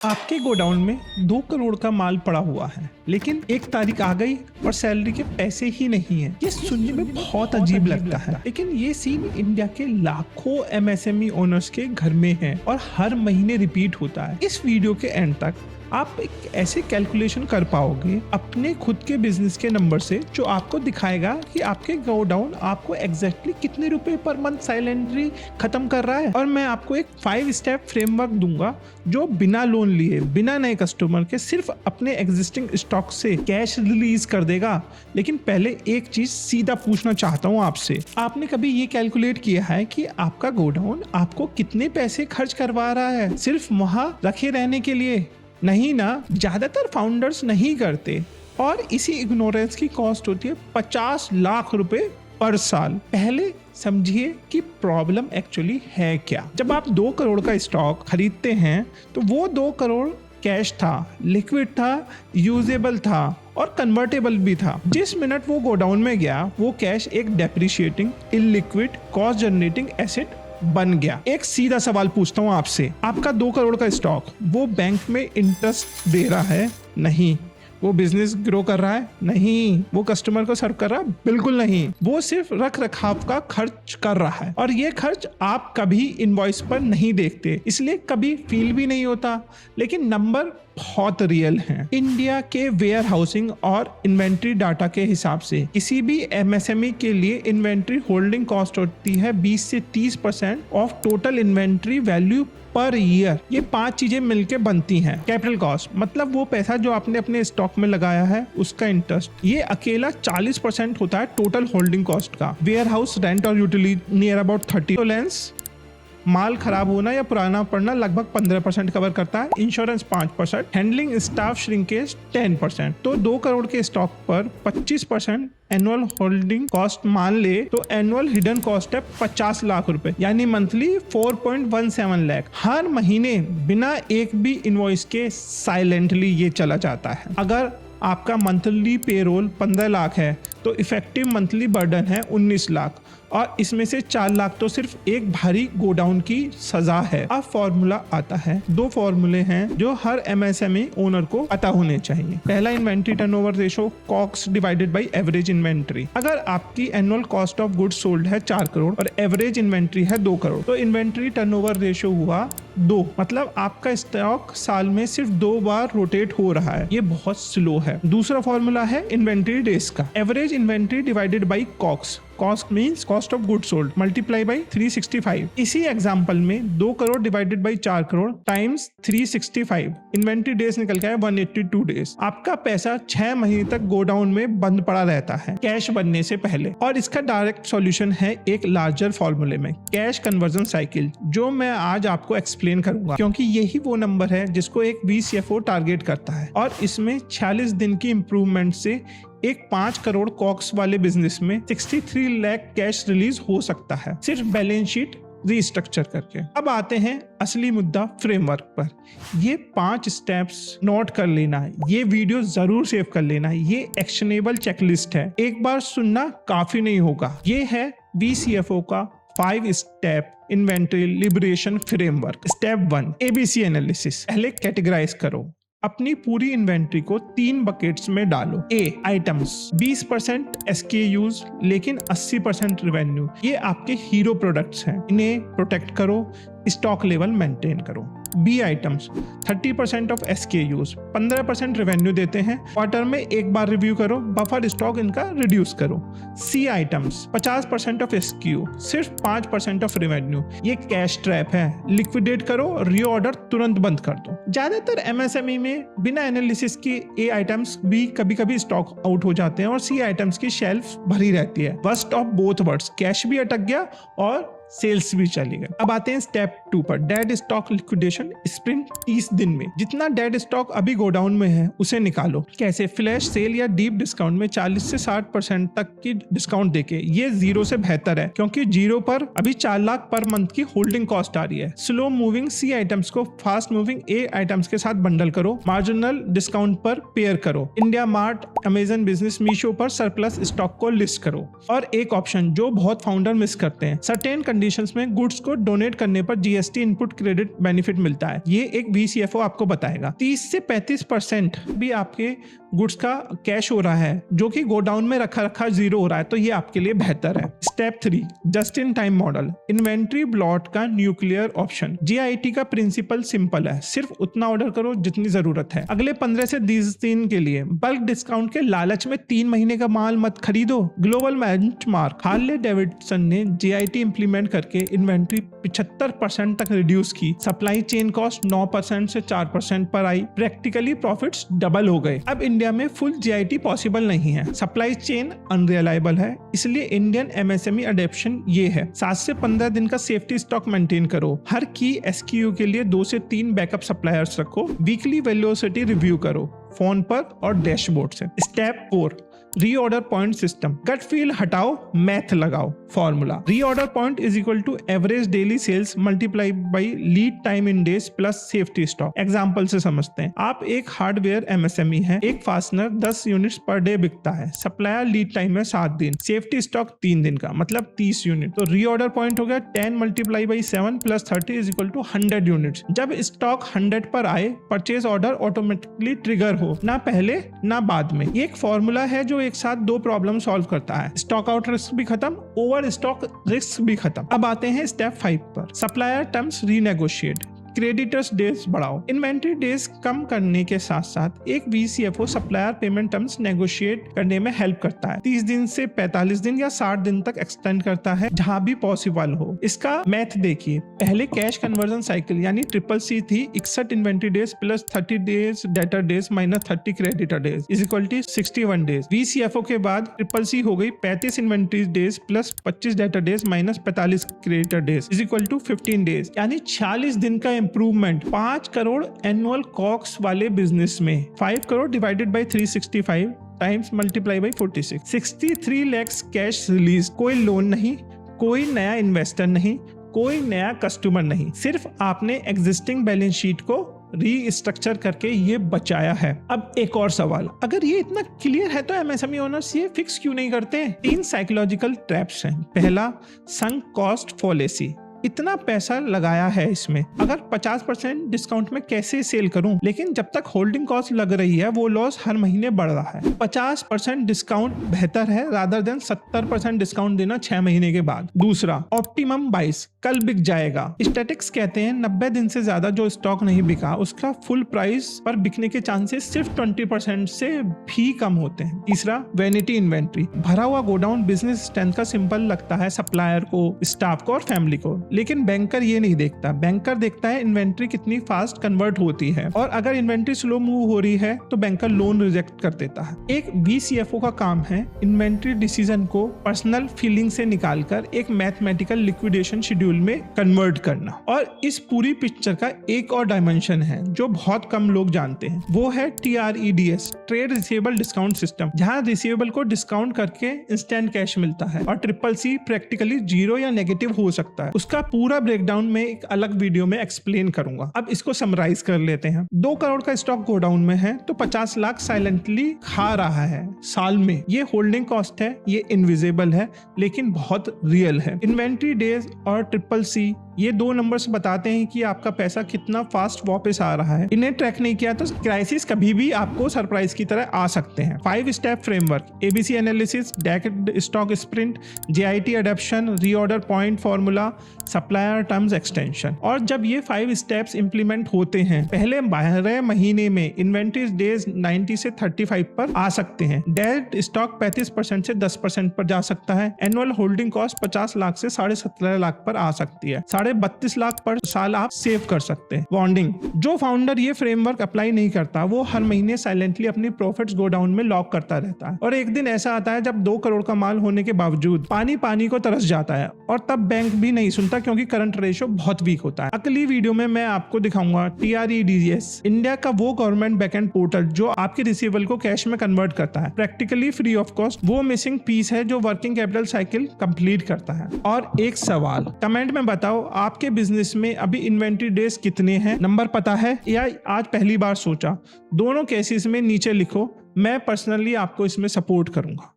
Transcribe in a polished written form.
आपके गोडाउन में 2 करोड़ का माल पड़ा हुआ है, लेकिन एक तारीख आ गई और सैलरी के पैसे ही नहीं है। ये सुनने में बहुत अजीब लगता है, लेकिन ये सीन इंडिया के लाखों एमएसएमई ओनर्स के घर में है और हर महीने रिपीट होता है। इस वीडियो के एंड तक आप एक ऐसे कैलकुलेशन कर पाओगे अपने खुद के बिजनेस के नंबर से, जो आपको दिखाएगा कि आपके गोडाउन आपको एग्जैक्टली कितने रुपए पर मंथ साइलेंटली खत्म कर रहा है। और मैं आपको एक 5 स्टेप फ्रेमवर्क दूंगा जो बिना लोन लिए, बिना नए कस्टमर के, सिर्फ अपने एग्जिस्टिंग स्टॉक से कैश रिलीज कर देगा। लेकिन पहले एक चीज सीधा पूछना चाहता हूँ आपसे, आपने कभी ये कैलकुलेट किया है कि आपका गोडाउन आपको कितने पैसे खर्च करवा रहा है सिर्फ वहां रखे रहने के लिए? नहीं ना, ज्यादातर फाउंडर्स नहीं करते और इसी इग्नोरेंस की कॉस्ट होती है 50 लाख रुपए पर साल। पहले समझिए कि प्रॉब्लम एक्चुअली है क्या। जब आप 2 करोड़ का स्टॉक खरीदते हैं तो वो 2 करोड़ कैश था, लिक्विड था, यूजेबल था और कन्वर्टेबल भी था। जिस मिनट वो गोडाउन में गया, वो कैश एक depreciating, illiquid, cost generating asset बन गया। एक सीधा सवाल पूछता हूँ आपसे, आपका 2 करोड़ का स्टॉक वो बैंक में इंटरेस्ट दे रहा है? नहीं। वो बिजनेस ग्रो कर रहा है? नहीं। वो कस्टमर को सर्व कर रहा है? बिल्कुल नहीं। वो सिर्फ रख रखाव का खर्च कर रहा है और ये खर्च आप कभी इनवॉइस पर नहीं देखते, इसलिए कभी फील भी नहीं होता। लेकिन नंबर बहुत रियल हैं। इंडिया के वेयर हाउसिंग और इन्वेंट्री डाटा के हिसाब से किसी भी एमएसएमई के लिए इन्वेंट्री होल्डिंग कॉस्ट होती है 20 से 30% of total inventory value per year. ये 5 चीजें मिलकर बनती हैं। कैपिटल कॉस्ट मतलब वो पैसा जो आपने अपने स्टॉक में लगाया है उसका इंटरेस्ट, ये अकेला 40% होता है टोटल होल्डिंग कॉस्ट का। वेयर हाउस रेंट और यूटिलिटी नियर अबाउट 30%। माल खराब होना या पुराना पड़ना लगभग 15% कवर करता है। Insurance 5%, handling staff shrinkage 10%। तो 2 करोड़ के स्टॉक पर 25% एनुअल होल्डिंग कॉस्ट मान ले तो एनुअल हिडन कॉस्ट है 50 लाख रुपए, यानी मंथली 4.17 लाख। हर महीने बिना एक भी इनवॉइस के साइलेंटली ये चला जाता है। अगर आपका मंथली पेरोल 15 लाख है तो इफेक्टिव मंथली बर्डन है 19 लाख और इसमें से 4 लाख तो सिर्फ एक भारी गोडाउन की सजा है। अब फॉर्मूला आता है। 2 फॉर्मूले हैं जो हर एमएसएमई ओनर को पता होने चाहिए। पहला, inventory turnover ratio, cost divided by average inventory. अगर आपकी annual cost of goods sold है 4 करोड़ और एवरेज इन्वेंट्री है 2 करोड़ तो इन्वेंट्री टर्नओवर रेशो हुआ 2, मतलब आपका स्टॉक साल में सिर्फ 2 बार रोटेट हो रहा है। ये बहुत स्लो है। दूसरा फॉर्मूला है इन्वेंट्री डेज का। Average inventory divided by cost means cost of good sold multiply by 365। इसी एग्जांपल में 2 crore divided bye 4 crore times 365, inventory days निकल के आया 182 डेज। आपका पैसा 6 महीने तक गोडाउन में बंद पड़ा रहता है कैश बनने से पहले। और इसका डायरेक्ट सॉल्यूशन है एक लार्जर फॉर्मूले में, कैश कन्वर्जन साइकिल, जो मैं आज आपको एक्सप्लेन करूंगा, क्योंकि यही वो नंबर है जिसको एक वीसीएफओ टारगेट करता है। और इसमें 46 दिन की इंप्रूवमेंट से एक 5 करोड़ कॉक्स वाले बिजनेस में 63 लाख कैश रिलीज हो सकता है, सिर्फ बैलेंस शीट रीस्ट्रक्चर करके। अब आते हैं असली मुद्दा, फ्रेमवर्क पर। ये 5 स्टेप्स नोट कर लेना है, ये वीडियो जरूर सेव कर लेना है। ये एक्शनेबल चेकलिस्ट है, एक बार सुनना काफी नहीं होगा। ये है वीसीएफओ का 5 step inventory liberation framework. Step 1, ABC analysis. पहले कैटेगराइज करो, अपनी पूरी इन्वेंट्री को 3 बकेट्स में डालो। ए, आइटम्स 20% SKUs लेकिन 80% रेवेन्यू। ये आपके हीरो प्रोडक्ट्स हैं, इन्हें प्रोटेक्ट करो, स्टॉक लेवल मेंटेन करो। B, items 30% of SKUs, 15% revenue देते हैं, क्वार्टर में एक बार रिव्यू करो, बफर स्टॉक इनका रिड्यूस करो। सी, आइटम्स 50% ऑफ SKU, सिर्फ 5% ऑफ रेवेन्यू, ये कैश ट्रैप है, लिक्विडेट करो, रीऑर्डर तुरंत बंद कर दो। ज्यादातर एमएसएमई में बिना एनालिसिस के ए आइटम्स भी कभी कभी स्टॉक आउट हो जाते हैं और सी आइटम्स की शेल्फ भरी रहती है। Worst of both words, cash भी अटक गया और सेल्स भी चली गई। अब आते हैं स्टेप 2 पर, डेड स्टॉक लिक्विडेशन स्प्रिंट 30 दिन में। जितना डेड स्टॉक अभी गोडाउन में है उसे निकालो। कैसे? फ्लैश सेल या डीप डिस्काउंट में 40 से 60% तक की डिस्काउंट देके। ये 0 से बेहतर है क्योंकि 0 पर अभी 4 लाख पर मंथ की होल्डिंग कॉस्ट आ रही है। स्लो मूविंग सी आइटम्स को फास्ट मूविंग ए आइटम्स के साथ बंडल करो, मार्जिनल डिस्काउंट पर पेयर करो। India mart, Amazon business, Meesho पर सरप्लस स्टॉक को लिस्ट करो। और एक ऑप्शन जो बहुत फाउंडर मिस करते हैं, सर्टेन कंडीशंस में गुड्स को डोनेट करने पर जीएसटी इनपुट क्रेडिट बेनिफिट मिलता है। ये एक VCFO आपको बताएगा। 30 से 35% भी आपके गुड्स का कैश हो रहा है जो कि गोडाउन में रखा जीरो हो रहा है, तो ये आपके लिए बेहतर है। Step 3 just in time model, inventory blot का न्यूक्लियर ऑप्शन। GIT का प्रिंसिपल सिंपल है, सिर्फ उतना ऑर्डर करो जितनी जरूरत है। अगले 15 से 20 दिन के लिए बल्क डिस्काउंट के लालच में 3 महीने का माल मत खरीदो। ग्लोबल बेंचमार्क हार्ले डेविडसन ने GIT इंप्लीमेंट करके इन्वेंट्री 75% तक रिड्यूस की, सप्लाई चेन कॉस्ट 9% से 4% पर आई, प्रैक्टिकली प्रॉफिट्स डबल हो गए। अब इंडिया में फुल GIT पॉसिबल नहीं है, सप्लाई चेन अनरिलायबल है, इसलिए इंडियन MSME अडेप्शन ये है। 7 से 15 दिन का सेफ्टी स्टॉक मेंटेन करो। हर की SKU के लिए 2 से 3 बैकअप सप्लायर्स रखो। वीकली वेलोसिटी रिव्यू करो फोन पर और डैशबोर्ड से। Step 4 reorder point system. Gut feel हटाओ, मैथ लगाओ। Formula reorder point is equal to average daily sales multiply by lead time in days plus safety stock. Example से समझते हैं। आप एक हार्डवेयर MSME है, एक फास्टनर 10 यूनिट्स पर डे बिकता है, सप्लायर लीड टाइम है 7 दिन, सेफ्टी स्टॉक 3 दिन का, मतलब 30 यूनिट। तो रीऑर्डर पॉइंट हो गया 10 multiply by 7 plus 30 is equal to 100 units. जब स्टॉक 100 पर आए, परचेज ऑर्डर ऑटोमेटिकली ट्रिगर हो, ना पहले ना बाद में। ये एक फॉर्मूला है जो एक साथ 2 प्रॉब्लम सॉल्व करता है। स्टॉक आउट रिस्क भी खत्म, ओवर स्टॉक रिस्क भी खत्म। अब आते हैं स्टेप 5 पर, supplier terms renegotiate. Creditors days बढ़ाओ। इन्वेंट्री डेज कम करने के साथ साथ एक VCFO supplier payment terms negotiate करने में हेल्प करता है। 30 दिन से 45 दिन या 60 दिन तक एक्सटेंड करता है जहां भी पॉसिबल हो। इसका मैथ देखिए, पहले कैश कन्वर्जन साइकिल यानी CCC थी 61 inventory days plus 30 days debtor days minus 30 creditor days is equal to 61 days. VCFO के बाद CCC हो गई 35 inventory days plus 25 debtor days minus 45 creditor days is equal to 15 days, यानी 46 दिन का improvement. 5 crore annual COGS वाले business में 5 crore divided by 365 times multiply by 46, 63 lakhs cash release. कोई लोन नहीं, कोई नया इन्वेस्टर नहीं, कोई नया कस्टमर नहीं, सिर्फ आपने एग्जिस्टिंग बैलेंस शीट को रीस्ट्रक्चर करके ये बचाया है। अब एक और सवाल, अगर ये इतना क्लियर है तो MSME ओनर्स ये फिक्स क्यों नहीं करते? 3 साइकोलॉजिकल ट्रैप्स हैं। पहला, संक कॉस्ट फॉलेसी। इतना पैसा लगाया है इसमें, अगर 50% डिस्काउंट में कैसे सेल करूं? लेकिन जब तक होल्डिंग कॉस्ट लग रही है वो लॉस हर महीने बढ़ रहा है। 50% डिस्काउंट बेहतर है रादर देन 70% डिस्काउंट देना 6 महीने के बाद। दूसरा, ऑप्टिमम बाइस, कल बिक जाएगा। स्टैटिक्स कहते हैं 90 दिन से ज्यादा जो स्टॉक नहीं बिका उसका फुल प्राइस पर बिकने के चांसेस सिर्फ 20% से भी कम होते हैं। तीसरा, वैनिटी इन्वेंट्री। भरा हुआ गोडाउन बिजनेस स्ट्रेंथ का सिंपल लगता है सप्लायर को, स्टाफ को और फैमिली को, लेकिन बैंकर ये नहीं देखता। बैंकर देखता है इन्वेंट्री कितनी फास्ट कन्वर्ट होती है, और अगर इन्वेंट्री स्लो मूव हो रही है तो बैंकर लोन रिजेक्ट कर देता है। एक VCFO का काम है इन्वेंट्री डिसीजन को पर्सनल फीलिंग से निकालकर एक मैथमेटिकल लिक्विडेशन शेड्यूल में कन्वर्ट करना। और इस पूरी पिक्चर का एक और डायमेंशन है जो बहुत कम लोग जानते हैं, वो है TREDS, trade receivable discount system, जहां रिसीवेबल को डिस्काउंट करके इंस्टेंट कैश मिलता है। और CCC प्रैक्टिकली 0 या नेगेटिव हो सकता है। उसका पूरा ब्रेकडाउन में एक अलग वीडियो में एक्सप्लेन करूंगा। अब इसको समराइज कर लेते हैं। 2 करोड़ का स्टॉक गोडाउन में है तो 50 लाख साइलेंटली खा रहा है साल में। ये होल्डिंग कॉस्ट है, ये इनविजिबल है लेकिन बहुत रियल है। इन्वेंट्री डेज और CCC ये 2 नंबर्स बताते हैं कि आपका पैसा कितना फास्ट वापस आ रहा है। इन्हें ट्रैक नहीं किया तो क्राइसिस कभी भी आपको सरप्राइज की तरह आ सकते हैं। 5 step framework, ABC analysis, decade stock sprint, GIT adoption, reorder point formula, supplier terms extension. और जब ये 5 स्टेप्स इंप्लीमेंट होते हैं, पहले 12 महीने में इन्वेंट्री डेज 90 से 35 पर आ सकते हैं। डेड स्टॉक 35% से 10% पर जा सकता है। एनुअल होल्डिंग कॉस्ट 50 लाख से 17.5 लाख पर आ सकती है। 32.5 लाख पर साल आप सेव कर सकते हैं। बॉन्डिंग, जो फाउंडर ये फ्रेमवर्क अप्लाई नहीं करता वो हर महीने साइलेंटली अपनी प्रॉफिट्स गोडाउन में लॉक करता रहता है। और एक दिन ऐसा आता है जब 2 करोड़ का माल होने के बावजूद पानी को तरस जाता है, और तब बैंक भी नहीं सुनता क्योंकि करंट रेशियो बहुत वीक होता है। अगली वीडियो में मैं आपको दिखाऊंगा TREDS, इंडिया का वो गवर्नमेंट बैकएंड पोर्टल जो आपके रिसीवेबल को कैश में कन्वर्ट करता है, प्रैक्टिकली फ्री ऑफ कॉस्ट। वो मिसिंग पीस है जो वर्किंग कैपिटल साइकिल कंप्लीट करता है। और एक सवाल, कमेंट में बताओ आपके बिजनेस में अभी इन्वेंट्री डेज कितने हैं? नंबर पता है या आज पहली बार सोचा? दोनों केसेस में नीचे लिखो, मैं पर्सनली आपको इसमें सपोर्ट करूंगा।